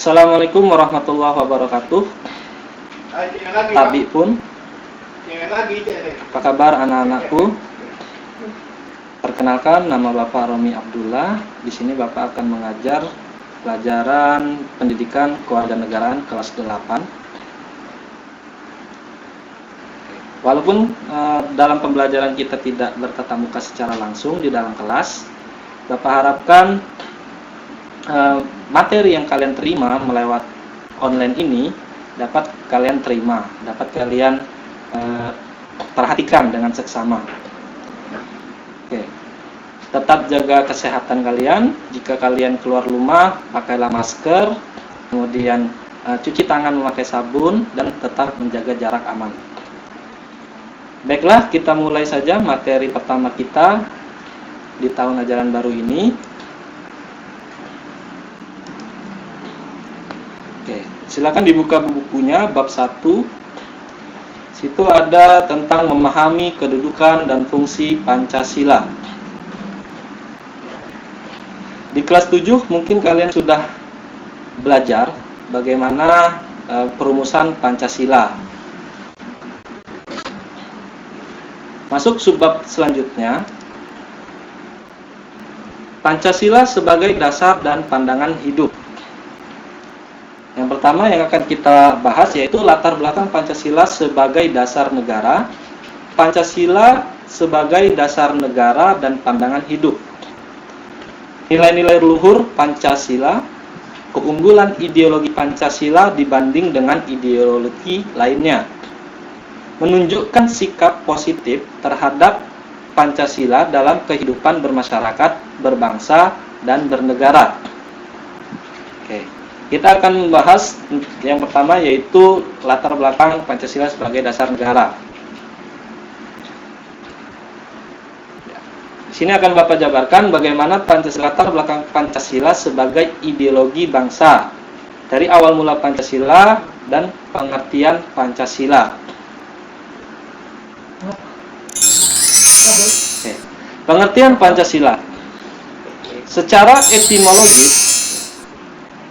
Assalamualaikum warahmatullahi wabarakatuh. Tabi pun. Apa kabar anak-anakku? Perkenalkan, nama Bapak Romi Abdullah. Di sini Bapak akan mengajar pelajaran pendidikan kewarganegaraan kelas 8. Walaupun dalam pembelajaran kita tidak bertatap muka secara langsung di dalam kelas, Bapak harapkan materi yang kalian terima melewat online ini dapat kalian terima, dapat kalian perhatikan dengan seksama. Oke. Tetap jaga kesehatan kalian. Jika kalian keluar rumah, pakailah masker, kemudian cuci tangan memakai sabun, dan tetap menjaga jarak aman. Baiklah, kita mulai saja materi pertama kita di tahun ajaran baru ini. Oke, silakan dibuka bukunya bab 1. Situ ada tentang memahami kedudukan dan fungsi Pancasila. Di kelas 7 mungkin kalian sudah belajar bagaimana perumusan Pancasila. Masuk subbab selanjutnya, Pancasila sebagai dasar dan pandangan hidup. Yang pertama yang akan kita bahas yaitu latar belakang Pancasila sebagai dasar negara, Pancasila sebagai dasar negara dan pandangan hidup. Nilai-nilai luhur Pancasila, keunggulan ideologi Pancasila dibanding dengan ideologi lainnya, menunjukkan sikap positif terhadap Pancasila dalam kehidupan bermasyarakat, berbangsa, dan bernegara. Oke, kita akan membahas yang pertama yaitu latar belakang Pancasila sebagai dasar negara. Di sini akan Bapak jabarkan bagaimana latar belakang Pancasila sebagai ideologi bangsa dari awal mula Pancasila dan pengertian Pancasila. Oke. Pengertian Pancasila. Secara etimologis,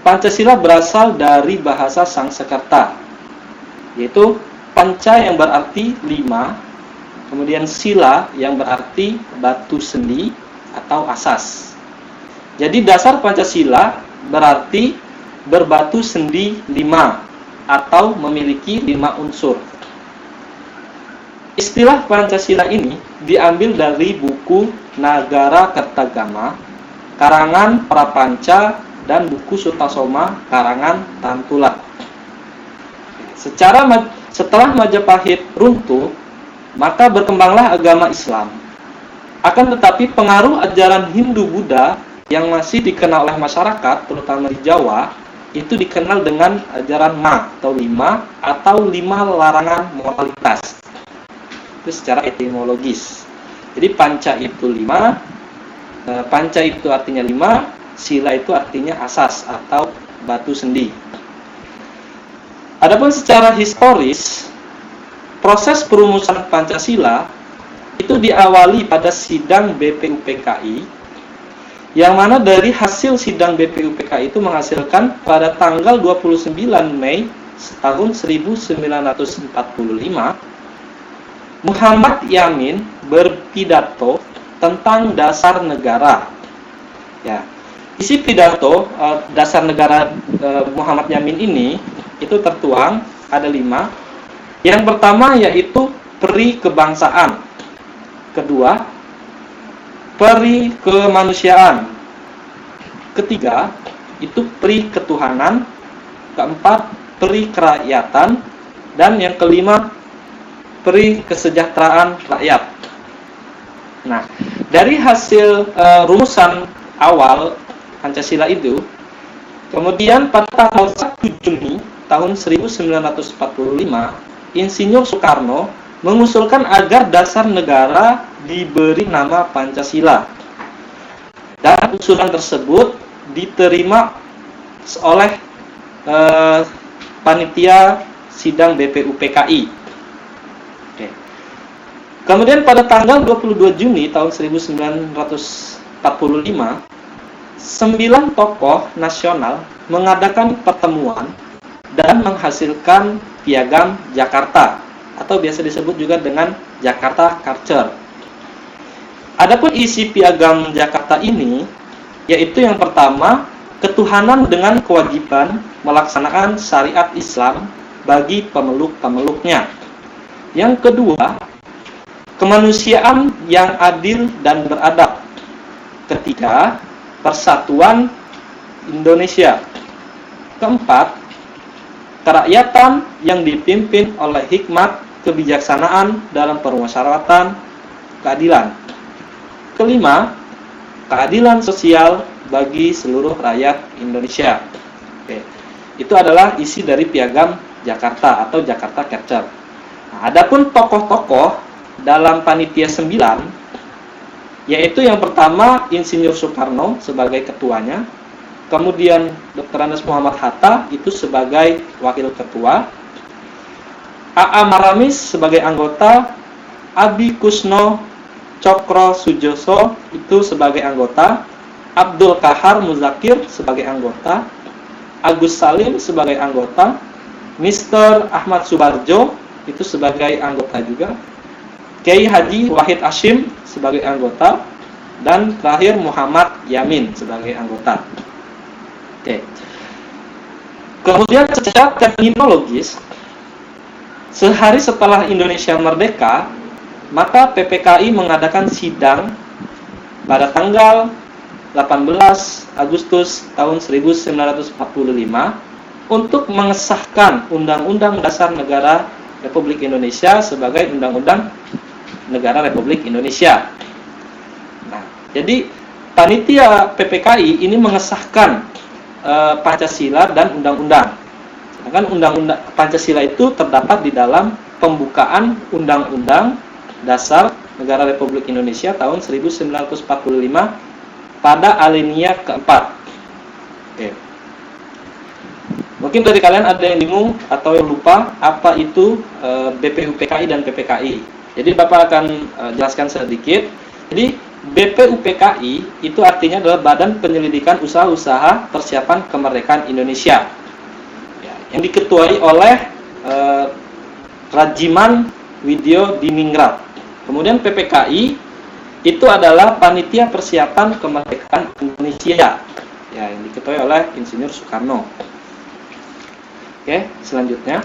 Pancasila berasal dari bahasa Sanskerta, yaitu panca yang berarti 5, kemudian sila yang berarti batu sendi atau asas. Jadi dasar Pancasila berarti berbatu sendi 5 atau memiliki 5 unsur. Istilah Pancasila ini diambil dari buku Nagara Kertagama karangan Prapanca dan buku Sutasoma karangan Tantula. Setelah Majapahit runtuh, maka berkembanglah agama Islam. Akan tetapi pengaruh ajaran Hindu-Buddha yang masih dikenal oleh masyarakat, terutama di Jawa, itu dikenal dengan ajaran Ma atau 5 atau 5 larangan moralitas. Itu secara etimologis. Jadi panca itu 5, panca itu artinya 5, sila itu artinya asas atau batu sendi. Adapun secara historis, proses perumusan Pancasila itu diawali pada sidang BPUPKI, yang mana dari hasil sidang BPUPKI itu menghasilkan pada tanggal 29 Mei tahun 1945, Muhammad Yamin berpidato tentang dasar negara. Ya, isi pidato dasar negara Muhammad Yamin ini itu tertuang ada 5. Yang pertama yaitu peri kebangsaan, kedua peri kemanusiaan, ketiga itu peri ketuhanan, keempat peri kerakyatan, dan yang kelima peri kesejahteraan rakyat. Nah, dari hasil rumusan awal Pancasila itu, kemudian pada tanggal 1 Juni tahun 1945, Insinyur Soekarno mengusulkan agar dasar negara diberi nama Pancasila. Dan usulan tersebut diterima oleh panitia sidang BPUPKI. Kemudian pada tanggal 22 Juni tahun 1945, 9 tokoh nasional mengadakan pertemuan dan menghasilkan Piagam Jakarta atau biasa disebut juga dengan Jakarta Charter. Adapun isi Piagam Jakarta ini yaitu yang pertama, ketuhanan dengan kewajiban melaksanakan syariat Islam bagi pemeluk-pemeluknya. Yang kedua, kemanusiaan yang adil dan beradab. Ketiga, persatuan Indonesia. Keempat, kerakyatan yang dipimpin oleh hikmat kebijaksanaan dalam permusyawaratan keadilan. Kelima, keadilan sosial bagi seluruh rakyat Indonesia. Oke. Itu adalah isi dari Piagam Jakarta atau Jakarta Charter. Nah, adapun tokoh-tokoh dalam panitia 9, yaitu yang pertama Insinyur Soekarno sebagai ketuanya, kemudian Dr. Andes Muhammad Hatta itu sebagai wakil ketua, A.A. Maramis sebagai anggota, Abi Kusno Cokro Sujoso itu sebagai anggota, Abdul Kahar Muzakir sebagai anggota, Agus Salim sebagai anggota, Mr. Ahmad Subarjo itu sebagai anggota juga, Kiai Haji Wahid Hashim sebagai anggota, dan terakhir Muhammad Yamin sebagai anggota. Oke. Kemudian secara terminologis, sehari setelah Indonesia merdeka, maka PPKI mengadakan sidang pada tanggal 18 Agustus tahun 1945 untuk mengesahkan Undang-Undang Dasar Negara Republik Indonesia sebagai Undang-Undang Negara Republik Indonesia. Nah, jadi panitia PPKI ini mengesahkan Pancasila dan Undang-Undang. Sedangkan Undang-Undang Pancasila itu terdapat di dalam pembukaan Undang-Undang Dasar Negara Republik Indonesia tahun 1945 pada alinea keempat. Oke. Mungkin dari kalian ada yang bingung atau yang lupa apa itu BPUPKI dan PPKI. Jadi Bapak akan jelaskan sedikit. Jadi BPUPKI itu artinya adalah Badan Penyelidikan Usaha-Usaha Persiapan Kemerdekaan Indonesia, ya, yang diketuai oleh Rajiman Widyo Diningrat. Kemudian PPKI itu adalah Panitia Persiapan Kemerdekaan Indonesia, ya, yang diketuai oleh Insinyur Soekarno. Oke, selanjutnya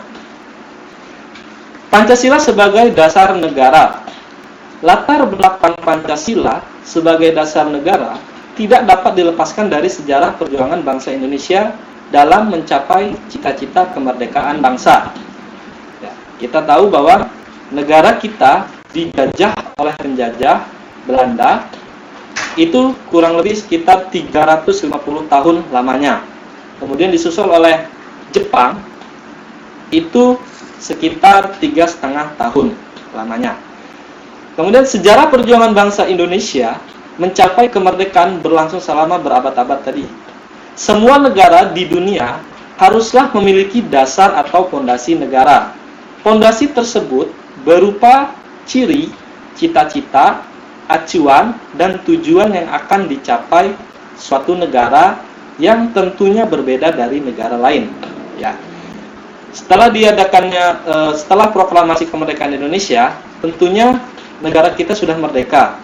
Pancasila sebagai dasar negara. Latar belakang Pancasila sebagai dasar negara tidak dapat dilepaskan dari sejarah perjuangan bangsa Indonesia dalam mencapai cita-cita kemerdekaan bangsa. Ya, kita tahu bahwa negara kita dijajah oleh penjajah Belanda itu kurang lebih sekitar 350 tahun lamanya. Kemudian disusul oleh Jepang itu sekitar 3,5 tahun lamanya. Kemudian sejarah perjuangan bangsa Indonesia mencapai kemerdekaan berlangsung selama berabad-abad tadi. Semua negara di dunia haruslah memiliki dasar atau fondasi negara. Fondasi tersebut berupa ciri, cita-cita, acuan, dan tujuan yang akan dicapai suatu negara yang tentunya berbeda dari negara lain. Ya. Setelah proklamasi kemerdekaan Indonesia, tentunya negara kita sudah merdeka.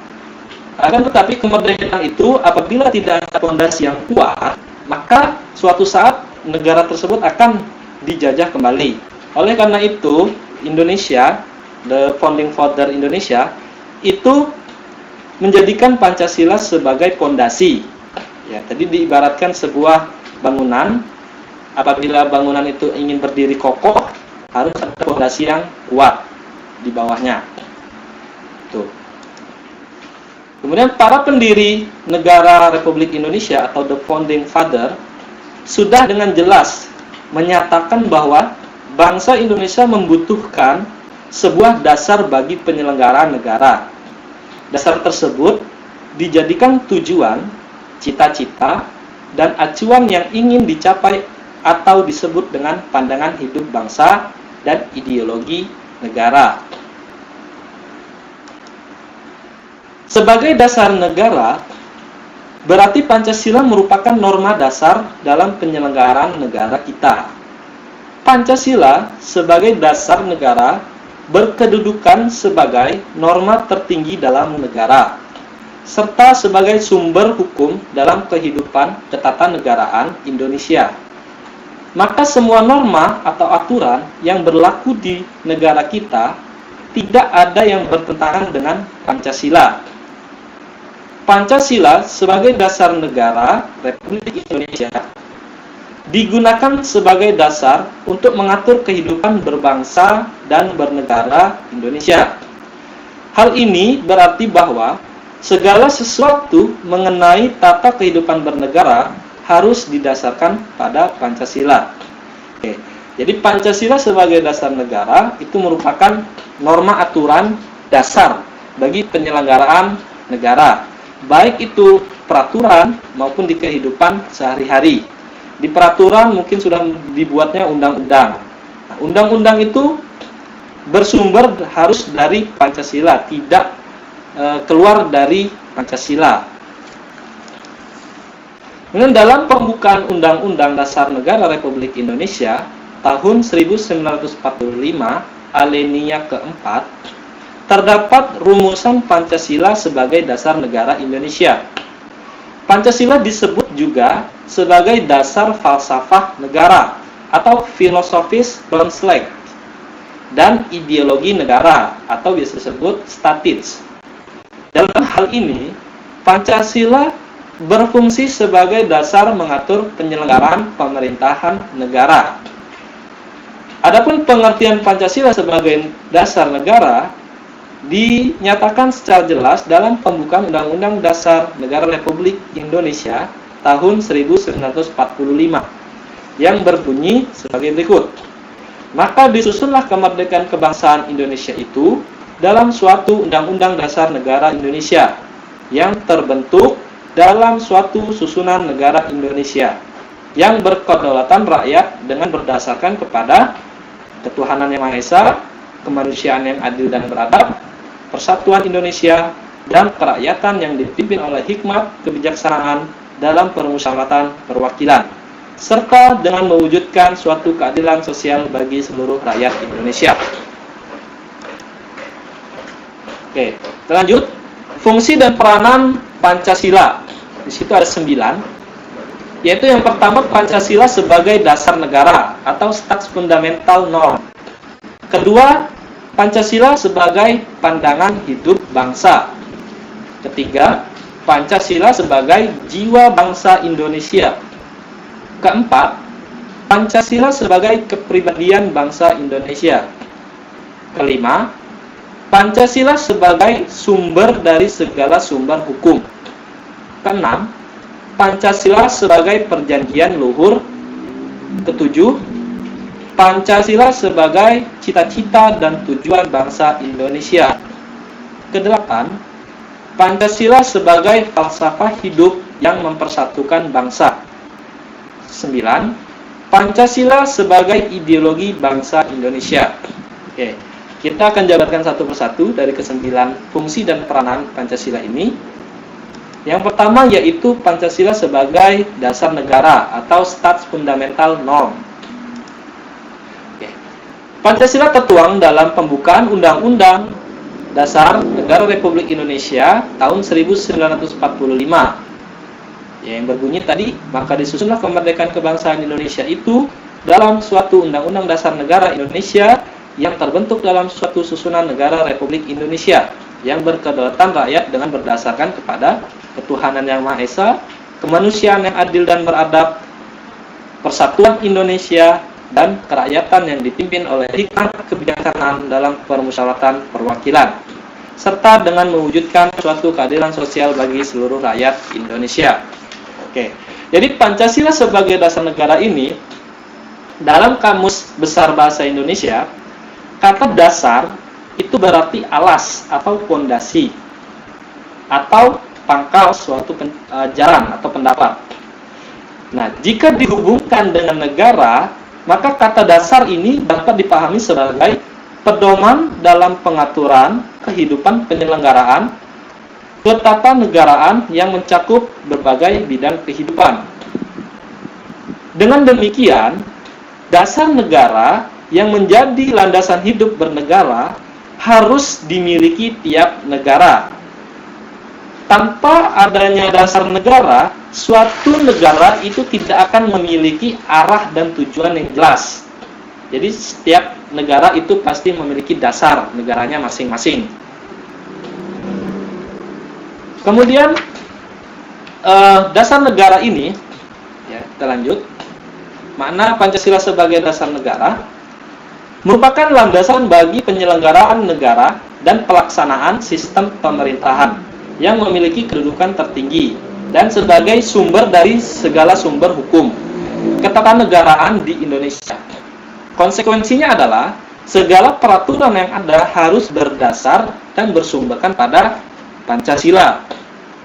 Akan tetapi kemerdekaan itu apabila tidak ada fondasi yang kuat, maka suatu saat negara tersebut akan dijajah kembali. Oleh karena itu, Indonesia, the founding father Indonesia, itu menjadikan Pancasila sebagai fondasi. Ya, tadi diibaratkan sebuah bangunan. Apabila bangunan itu ingin berdiri kokoh, harus ada fondasi yang kuat di bawahnya. Tuh. Kemudian para pendiri negara Republik Indonesia atau the founding father sudah dengan jelas menyatakan bahwa bangsa Indonesia membutuhkan sebuah dasar bagi penyelenggaraan negara. Dasar tersebut dijadikan tujuan, cita-cita, dan acuan yang ingin dicapai atau disebut dengan pandangan hidup bangsa dan ideologi negara. Sebagai dasar negara, Berarti Pancasila merupakan norma dasar dalam penyelenggaraan negara kita. Pancasila sebagai dasar negara berkedudukan sebagai norma tertinggi dalam negara, serta sebagai sumber hukum dalam kehidupan ketatanegaraan Indonesia. Maka semua norma atau aturan yang berlaku di negara kita tidak ada yang bertentangan dengan Pancasila. Pancasila sebagai dasar negara Republik Indonesia digunakan sebagai dasar untuk mengatur kehidupan berbangsa dan bernegara Indonesia. Hal ini berarti bahwa segala sesuatu mengenai tata kehidupan bernegara harus didasarkan pada Pancasila. Oke. Jadi Pancasila sebagai dasar negara itu merupakan norma aturan dasar bagi penyelenggaraan negara, baik itu peraturan maupun di kehidupan sehari-hari. Di peraturan mungkin sudah dibuatnya undang-undang. Nah, undang-undang itu bersumber harus dari Pancasila, tidak keluar dari Pancasila. Dengan dalam pembukaan Undang-Undang Dasar Negara Republik Indonesia tahun 1945 alinea keempat, terdapat rumusan Pancasila sebagai dasar negara Indonesia. Pancasila disebut juga sebagai dasar falsafah negara atau filosofis Bronselect dan ideologi negara atau biasa disebut statis. Dalam hal ini, Pancasila berfungsi sebagai dasar mengatur penyelenggaraan pemerintahan negara. Adapun pengertian Pancasila sebagai dasar negara dinyatakan secara jelas dalam pembukaan Undang-Undang Dasar Negara Republik Indonesia tahun 1945 yang berbunyi sebagai berikut. Maka disusunlah kemerdekaan kebangsaan Indonesia itu dalam suatu Undang-Undang Dasar Negara Indonesia yang terbentuk dalam suatu susunan negara Indonesia yang berkedaulatan rakyat dengan berdasarkan kepada ketuhanan yang Maha Esa, kemanusiaan yang adil dan beradab, persatuan Indonesia, dan kerakyatan yang dipimpin oleh hikmat kebijaksanaan dalam permusyawaratan perwakilan, serta dengan mewujudkan suatu keadilan sosial bagi seluruh rakyat Indonesia. Oke, lanjut. Fungsi dan peranan Pancasila. Di situ ada 9. Yaitu yang pertama, Pancasila sebagai dasar negara atau stats fundamental norm. Kedua, Pancasila sebagai pandangan hidup bangsa. Ketiga, Pancasila sebagai jiwa bangsa Indonesia. Keempat, Pancasila sebagai kepribadian bangsa Indonesia. Kelima, Pancasila sebagai sumber dari segala sumber hukum. Keenam, Pancasila sebagai perjanjian luhur. Ketujuh, Pancasila sebagai cita-cita dan tujuan bangsa Indonesia. Kedelapan, Pancasila sebagai falsafah hidup yang mempersatukan bangsa. 9. Pancasila sebagai ideologi bangsa Indonesia. Oke, kita akan jabarkan satu persatu dari ke-9 fungsi dan peranan Pancasila ini. Yang pertama yaitu Pancasila sebagai dasar negara atau stats fundamental norm. Oke. Pancasila tertuang dalam pembukaan Undang-Undang Dasar Negara Republik Indonesia tahun 1945. Yang berbunyi tadi, maka disusunlah kemerdekaan kebangsaan Indonesia itu dalam suatu Undang-Undang Dasar Negara Indonesia yang terbentuk dalam suatu susunan negara Republik Indonesia yang berkedaulatan rakyat dengan berdasarkan kepada ketuhanan yang Maha Esa, kemanusiaan yang adil dan beradab, persatuan Indonesia, dan kerakyatan yang dipimpin oleh hikmat kebijaksanaan dalam permusyawaratan perwakilan, serta dengan mewujudkan suatu keadilan sosial bagi seluruh rakyat Indonesia. Oke, jadi Pancasila sebagai dasar negara ini dalam Kamus Besar Bahasa Indonesia, kata dasar itu berarti alas atau fondasi atau pangkal suatu jalan atau pendapat. Nah, jika dihubungkan dengan negara, maka kata dasar ini dapat dipahami sebagai pedoman dalam pengaturan kehidupan penyelenggaraan ketatanegaraan yang mencakup berbagai bidang kehidupan. Dengan demikian, dasar negara yang menjadi landasan hidup bernegara harus dimiliki tiap negara. Tanpa adanya dasar negara, suatu negara itu tidak akan memiliki arah dan tujuan yang jelas. Jadi setiap negara itu pasti memiliki dasar negaranya masing-masing. Kemudian dasar negara ini, ya, kita lanjut. Makna Pancasila sebagai dasar negara merupakan landasan bagi penyelenggaraan negara dan pelaksanaan sistem pemerintahan yang memiliki kedudukan tertinggi dan sebagai sumber dari segala sumber hukum ketatanegaraan di Indonesia. Konsekuensinya adalah segala peraturan yang ada harus berdasar dan bersumberkan pada Pancasila.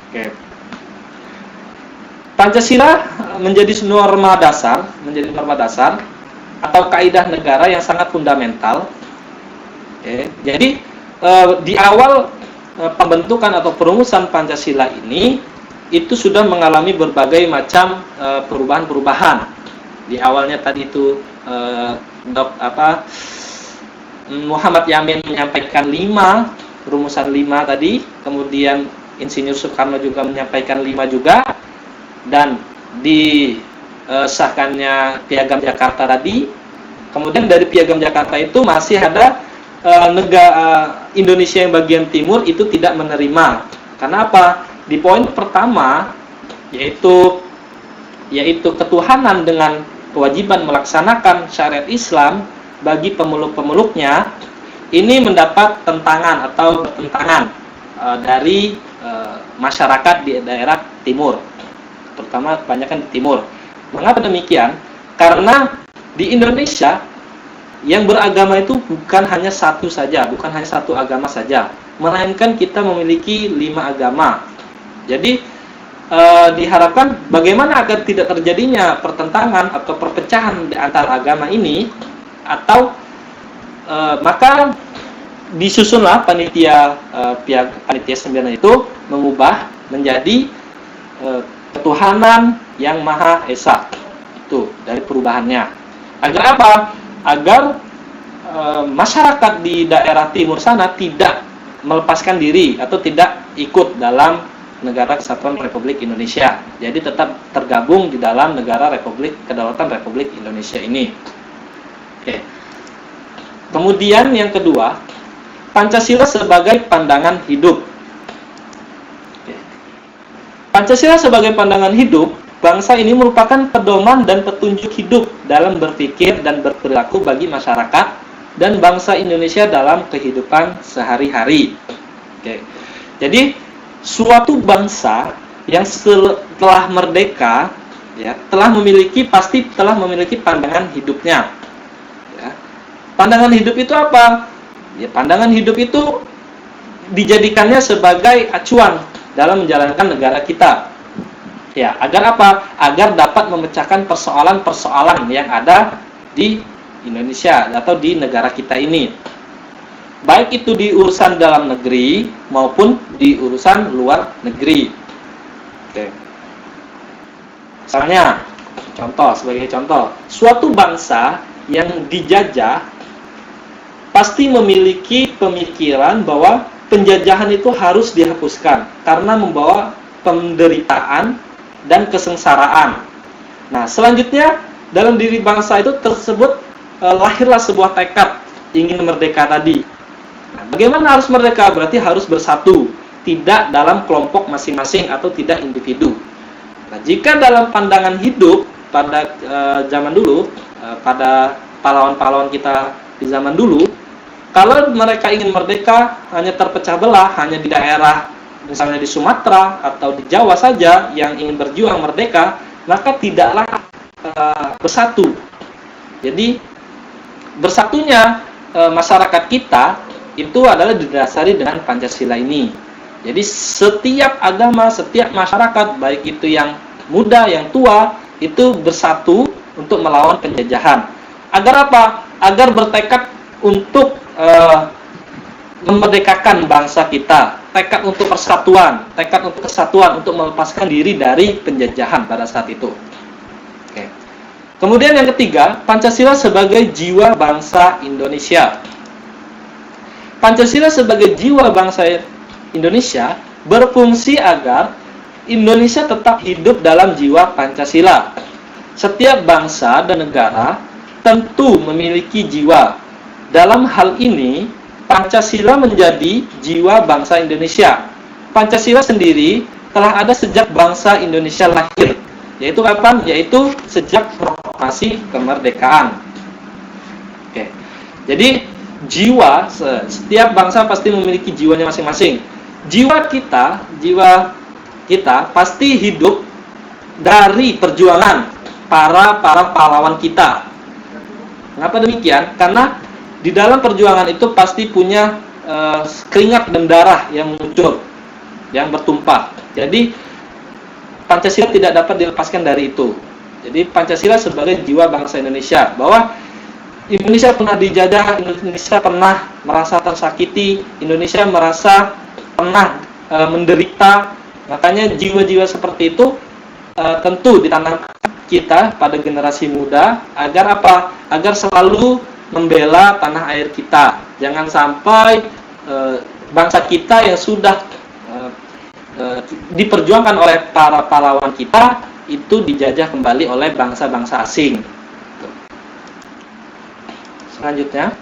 Oke. Pancasila menjadi norma dasar atau kaidah negara yang sangat fundamental. Oke. Jadi di awal pembentukan atau perumusan Pancasila ini itu sudah mengalami berbagai macam perubahan-perubahan. Di awalnya tadi itu Muhammad Yamin menyampaikan rumusan 5 tadi, kemudian Insinyur Soekarno juga menyampaikan 5 juga, dan disahkannya Piagam Jakarta tadi. Kemudian dari Piagam Jakarta itu masih ada negara Indonesia yang bagian timur itu tidak menerima. Karena apa? Di poin pertama yaitu ketuhanan dengan kewajiban melaksanakan syariat Islam bagi pemeluk-pemeluknya, ini mendapat tentangan atau bertentangan dari masyarakat di daerah timur, terutama kebanyakan di timur. Mengapa demikian? Karena di Indonesia yang beragama itu bukan hanya satu agama saja, melainkan kita memiliki 5 agama. Jadi diharapkan bagaimana agar tidak terjadinya pertentangan atau perpecahan di antara agama ini, atau maka disusunlah panitia 9 itu mengubah menjadi ketuhanan yang Maha Esa. Itu dari perubahannya. Agar apa? Agar masyarakat di daerah timur sana tidak melepaskan diri atau tidak ikut dalam Negara Kesatuan Republik Indonesia. Jadi tetap tergabung di dalam negara Kedaulatan Republik Indonesia ini. Oke. Kemudian yang kedua, Pancasila sebagai pandangan hidup. Oke. Pancasila sebagai pandangan hidup, bangsa ini merupakan pedoman dan petunjuk hidup dalam berpikir dan berperilaku bagi masyarakat dan bangsa Indonesia dalam kehidupan sehari-hari. Oke. Jadi suatu bangsa yang setelah merdeka, ya, pasti telah memiliki pandangan hidupnya. Ya. Pandangan hidup itu apa? Ya, pandangan hidup itu dijadikannya sebagai acuan dalam menjalankan negara kita. Ya, agar apa? Agar dapat memecahkan persoalan-persoalan yang ada di Indonesia atau di negara kita ini. Baik itu di urusan dalam negeri maupun di urusan luar negeri. Oke. Misalnya, sebagai contoh, suatu bangsa yang dijajah pasti memiliki pemikiran bahwa penjajahan itu harus dihapuskan karena membawa penderitaan dan kesengsaraan. Nah, selanjutnya dalam diri bangsa itu tersebut lahirlah sebuah tekad ingin merdeka tadi. Nah, bagaimana harus merdeka? Berarti harus bersatu, tidak dalam kelompok masing-masing atau tidak individu. Nah, jika dalam pandangan hidup pada zaman dulu, pada pahlawan-pahlawan kita di zaman dulu, kalau mereka ingin merdeka hanya terpecah belah, hanya di daerah misalnya di Sumatera atau di Jawa saja yang ingin berjuang merdeka, maka tidaklah bersatu. Jadi bersatunya masyarakat kita itu adalah didasari dengan Pancasila ini. Jadi setiap agama, setiap masyarakat, baik itu yang muda, yang tua, itu bersatu untuk melawan penjajahan. Agar apa? Agar bertekad untuk memerdekakan bangsa kita, tekad untuk persatuan, tekad untuk kesatuan, untuk melepaskan diri dari penjajahan pada saat itu. Oke. Kemudian yang ketiga, Pancasila sebagai jiwa bangsa Indonesia. Pancasila sebagai jiwa bangsa Indonesia berfungsi agar Indonesia tetap hidup dalam jiwa Pancasila. Setiap bangsa dan negara tentu memiliki jiwa. Dalam hal ini, Pancasila menjadi jiwa bangsa Indonesia. Pancasila sendiri telah ada sejak bangsa Indonesia lahir. Yaitu kapan? Yaitu sejak proklamasi kemerdekaan. Oke. Jadi, setiap bangsa pasti memiliki jiwanya masing-masing. Jiwa kita pasti hidup dari perjuangan para pahlawan kita. Mengapa demikian? Karena di dalam perjuangan itu pasti punya keringat dan darah yang muncul, yang bertumpah. Jadi Pancasila tidak dapat dilepaskan dari itu. Jadi Pancasila sebagai jiwa bangsa Indonesia, bahwa Indonesia pernah dijajah, Indonesia pernah merasa tersakiti, Indonesia merasa pernah menderita. Makanya jiwa-jiwa seperti itu tentu ditanamkan kita pada generasi muda agar apa? Agar selalu membela tanah air kita. Jangan sampai bangsa kita yang sudah diperjuangkan oleh para pahlawan kita itu dijajah kembali oleh bangsa-bangsa asing. Selanjutnya,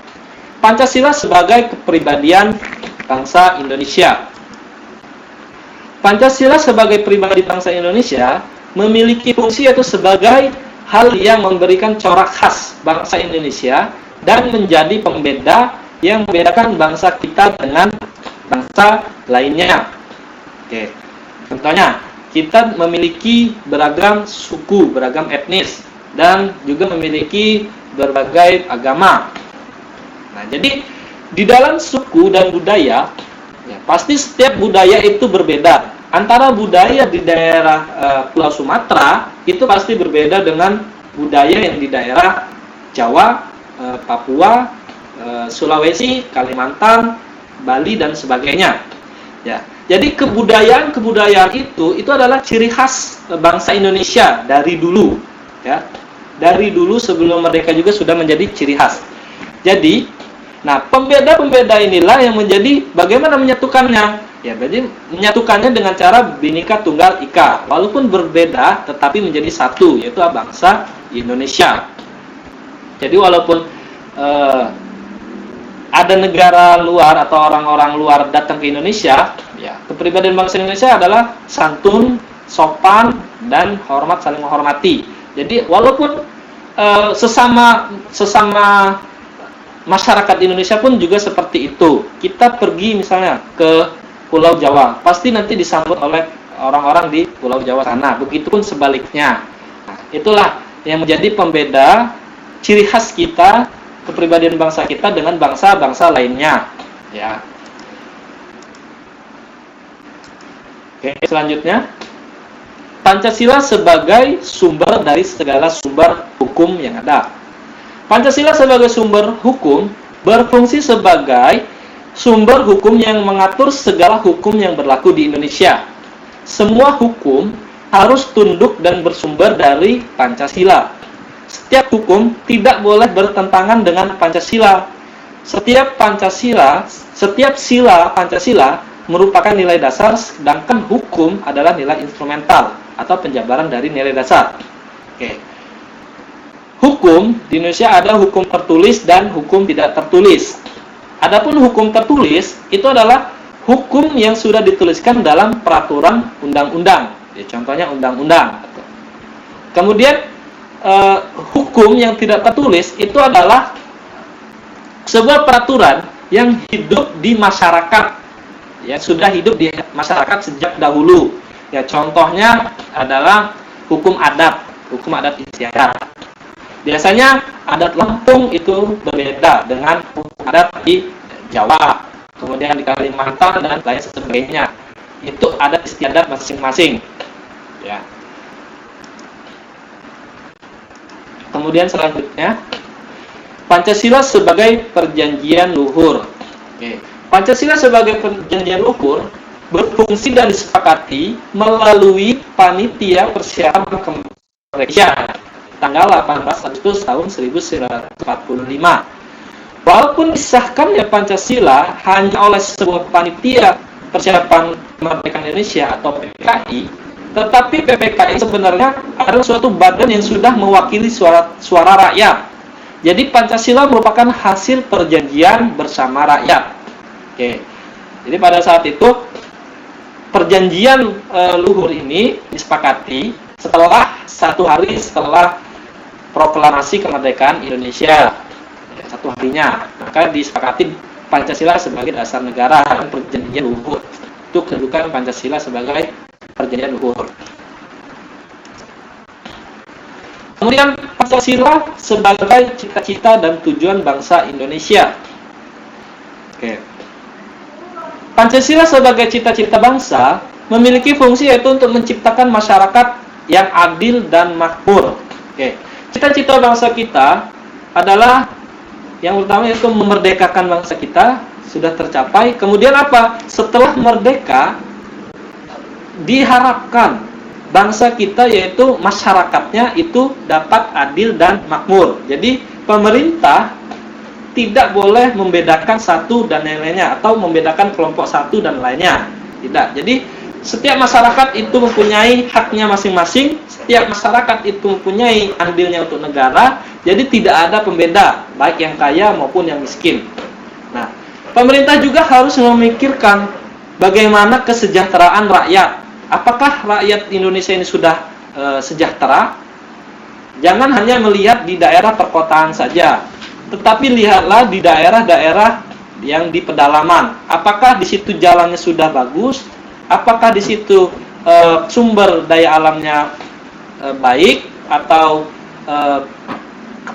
Pancasila sebagai kepribadian bangsa Indonesia. Pancasila sebagai pribadi bangsa Indonesia memiliki fungsi yaitu sebagai hal yang memberikan corak khas bangsa Indonesia dan menjadi pembeda yang membedakan bangsa kita dengan bangsa lainnya. Oke. Contohnya, kita memiliki beragam suku, beragam etnis, dan juga memiliki berbagai agama. Nah, jadi di dalam suku dan budaya, ya, pasti setiap budaya itu berbeda. Antara budaya di daerah Pulau Sumatera itu pasti berbeda dengan budaya yang di daerah Jawa, Papua, Sulawesi, Kalimantan, Bali dan sebagainya. Ya, jadi kebudayaan itu adalah ciri khas bangsa Indonesia dari dulu. Ya, dari dulu sebelum merdeka juga sudah menjadi ciri khas. Jadi, nah pembeda-pembeda inilah yang menjadi bagaimana menyatukannya. Ya, jadi menyatukannya dengan cara Bhinneka Tunggal Ika. Walaupun berbeda, tetapi menjadi satu, yaitu bangsa Indonesia. Jadi walaupun ada negara luar atau orang-orang luar datang ke Indonesia, ya, kepribadian bangsa Indonesia adalah santun, sopan, dan hormat, saling menghormati. Jadi walaupun sesama masyarakat Indonesia pun juga seperti itu. Kita pergi misalnya ke Pulau Jawa, pasti nanti disambut oleh orang-orang di Pulau Jawa sana. Begitupun sebaliknya. Nah, itulah yang menjadi pembeda ciri khas kita, kepribadian bangsa kita dengan bangsa-bangsa lainnya. Ya. Oke, selanjutnya, Pancasila sebagai sumber dari segala sumber hukum yang ada. Pancasila sebagai sumber hukum berfungsi sebagai sumber hukum yang mengatur segala hukum yang berlaku di Indonesia. Semua hukum harus tunduk dan bersumber dari Pancasila. Setiap hukum tidak boleh bertentangan dengan Pancasila. Setiap sila Pancasila merupakan nilai dasar, sedangkan hukum adalah nilai instrumental atau penjabaran dari nilai dasar. Oke. Hukum di Indonesia ada hukum tertulis dan hukum tidak tertulis. Adapun hukum tertulis itu adalah hukum yang sudah dituliskan dalam peraturan undang-undang. Ya, contohnya undang-undang. Kemudian hukum yang tidak tertulis itu adalah sebuah peraturan yang hidup di masyarakat. Ya, sudah hidup di masyarakat sejak dahulu. Ya, contohnya adalah hukum adat istiadat. Biasanya adat Lampung itu berbeda dengan hukum adat di Jawa, kemudian di Kalimantan dan lain sebagainya. Itu adat istiadat masing-masing. Ya. Kemudian selanjutnya, Pancasila sebagai perjanjian luhur. Oke. Pancasila sebagai perjanjian luhur berfungsi dan disepakati melalui Panitia Persiapan Kemerdekaan tanggal 18 Agustus tahun 1945. Walaupun disahkannya Pancasila hanya oleh sebuah Panitia Persiapan Kemerdekaan Indonesia atau PPKI, tetapi PPKI sebenarnya adalah suatu badan yang sudah mewakili suara rakyat. Jadi Pancasila merupakan hasil perjanjian bersama rakyat. Oke. Jadi pada saat itu perjanjian luhur ini disepakati setelah 1 hari setelah proklamasi kemerdekaan Indonesia. 1 harinya, maka disepakati Pancasila sebagai dasar negara dan perjanjian luhur. Itu kedudukan Pancasila sebagai perjanjian luhur. Kemudian Pancasila sebagai cita-cita dan tujuan bangsa Indonesia. Oke. Pancasila sebagai cita-cita bangsa memiliki fungsi yaitu untuk menciptakan masyarakat yang adil dan makmur. Oke. Cita-cita bangsa kita adalah yang utama yaitu memerdekakan bangsa kita, sudah tercapai. Kemudian apa? Setelah merdeka diharapkan bangsa kita yaitu masyarakatnya itu dapat adil dan makmur. Jadi pemerintah tidak boleh membedakan satu dan yang lainnya atau membedakan kelompok satu dan lainnya. Tidak. Jadi setiap masyarakat itu mempunyai haknya masing-masing, setiap masyarakat itu mempunyai andilnya untuk negara, jadi tidak ada pembeda, baik yang kaya maupun yang miskin. Nah, pemerintah juga harus memikirkan bagaimana kesejahteraan rakyat. Apakah rakyat Indonesia ini sudah sejahtera? Jangan hanya melihat di daerah perkotaan saja, tetapi lihatlah di daerah-daerah yang di pedalaman. Apakah di situ jalannya sudah bagus? Apakah di situ sumber daya alamnya baik atau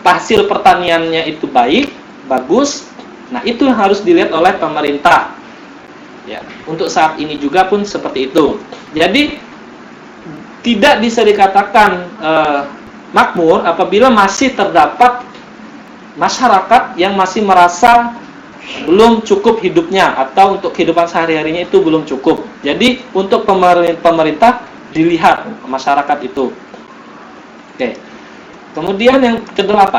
hasil pertaniannya itu baik, bagus? Nah, itu yang harus dilihat oleh pemerintah. Ya, untuk saat ini juga pun seperti itu. Jadi tidak bisa dikatakan makmur apabila masih terdapat masyarakat yang masih merasa belum cukup hidupnya atau untuk kehidupan sehari-harinya itu belum cukup. Jadi untuk pemerintah dilihat masyarakat itu. Oke. Kemudian yang ke-8,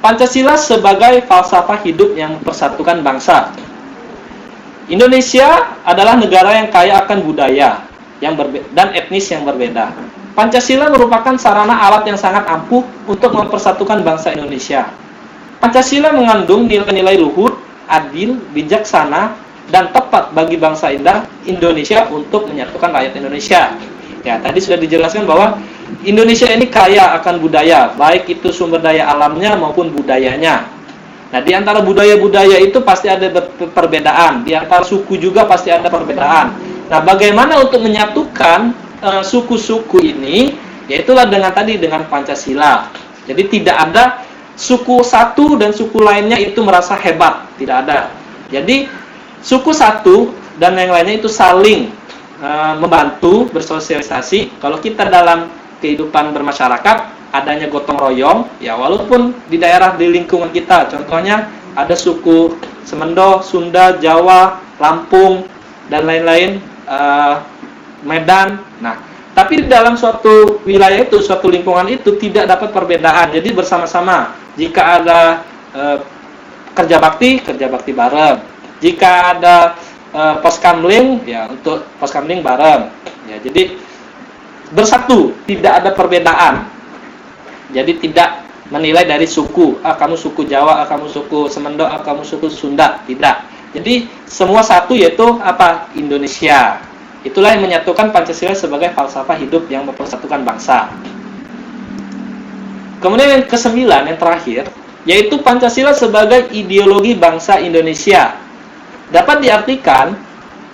Pancasila sebagai falsafah hidup yang mempersatukan bangsa. Indonesia adalah negara yang kaya akan budaya dan etnis yang berbeda. Pancasila merupakan sarana alat yang sangat ampuh untuk mempersatukan bangsa Indonesia. Pancasila mengandung nilai-nilai luhur, adil, bijaksana, dan tepat bagi bangsa Indonesia untuk menyatukan rakyat Indonesia. Ya, tadi sudah dijelaskan bahwa Indonesia ini kaya akan budaya, baik itu sumber daya alamnya maupun budayanya. Nah, di antara budaya-budaya itu pasti ada perbedaan, di antara suku juga pasti ada perbedaan. Nah, bagaimana untuk menyatukan suku-suku ini? Yaitulah dengan Pancasila. Jadi tidak ada suku satu dan suku lainnya itu merasa hebat, tidak ada. Jadi suku satu dan yang lainnya itu saling membantu, bersosialisasi. Kalau kita dalam kehidupan bermasyarakat adanya gotong royong, ya walaupun di daerah di lingkungan kita, contohnya ada suku Semendo, Sunda, Jawa, Lampung dan lain-lain, Medan. Nah, tapi di dalam suatu wilayah itu, suatu lingkungan itu tidak dapat perbedaan. Jadi bersama-sama. Jika ada kerja bakti bareng. Jika ada poskamling, ya untuk poskamling bareng. Ya, jadi bersatu, tidak ada perbedaan. Jadi tidak menilai dari suku, kamu suku Jawa, kamu suku Semendo, kamu suku Sunda, tidak. Jadi semua satu yaitu apa? Indonesia. Itulah yang menyatukan Pancasila sebagai falsafah hidup yang mempersatukan bangsa. Kemudian yang ke-9, yang terakhir, yaitu Pancasila sebagai ideologi bangsa Indonesia. Dapat diartikan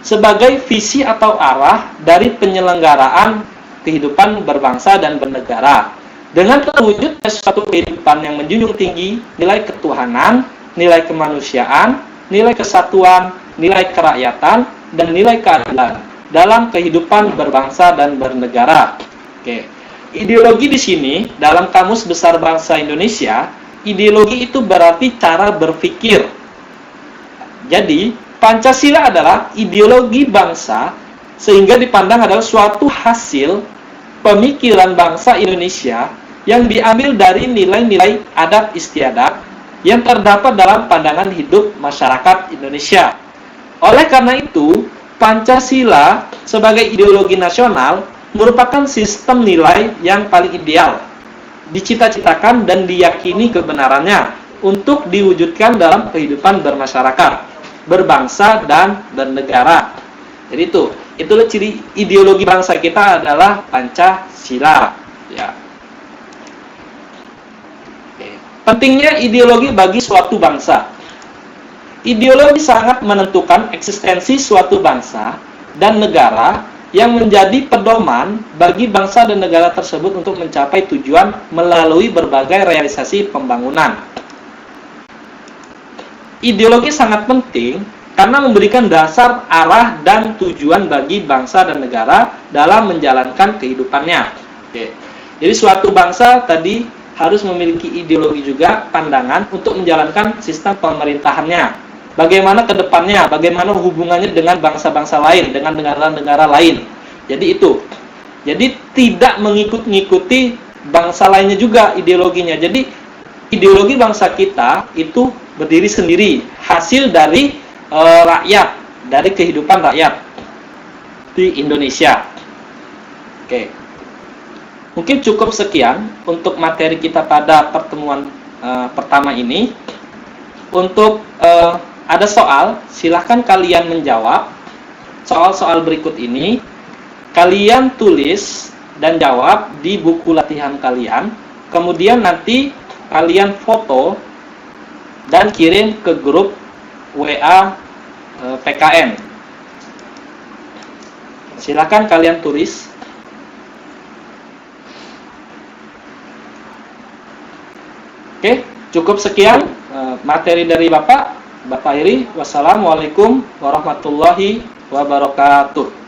sebagai visi atau arah dari penyelenggaraan kehidupan berbangsa dan bernegara. Dengan terwujudnya suatu kehidupan yang menjunjung tinggi nilai ketuhanan, nilai kemanusiaan, nilai kesatuan, nilai kerakyatan, dan nilai keadilan dalam kehidupan berbangsa dan bernegara. Oke. Ideologi di sini dalam Kamus Besar Bahasa Indonesia, ideologi itu berarti cara berpikir. Jadi, Pancasila adalah ideologi bangsa sehingga dipandang adalah suatu hasil pemikiran bangsa Indonesia yang diambil dari nilai-nilai adat istiadat yang terdapat dalam pandangan hidup masyarakat Indonesia. Oleh karena itu, Pancasila sebagai ideologi nasional merupakan sistem nilai yang paling ideal, dicita-citakan dan diyakini kebenarannya untuk diwujudkan dalam kehidupan bermasyarakat, berbangsa, dan bernegara. Jadi itulah ciri ideologi bangsa kita adalah Pancasila. Ya. Pentingnya ideologi bagi suatu bangsa. Ideologi sangat menentukan eksistensi suatu bangsa dan negara yang menjadi pedoman bagi bangsa dan negara tersebut untuk mencapai tujuan melalui berbagai realisasi pembangunan. Ideologi sangat penting karena memberikan dasar, arah, dan tujuan bagi bangsa dan negara dalam menjalankan kehidupannya. Oke. Jadi suatu bangsa tadi harus memiliki ideologi juga, pandangan untuk menjalankan sistem pemerintahannya. Bagaimana ke depannya, bagaimana hubungannya dengan bangsa-bangsa lain, dengan negara-negara lain. Jadi itu. Jadi tidak mengikuti bangsa lainnya juga ideologinya. Jadi ideologi bangsa kita itu berdiri sendiri, hasil dari rakyat, dari kehidupan rakyat di Indonesia. Oke. Mungkin cukup sekian untuk materi kita pada pertemuan pertama ini. Untuk ada soal, silahkan kalian menjawab soal-soal berikut ini. Kalian tulis dan jawab di buku latihan kalian. Kemudian nanti kalian foto dan kirim ke grup WA PKN. Silahkan kalian tulis. Oke, cukup sekian materi dari Bapak Iri. Wassalamualaikum warahmatullahi wabarakatuh.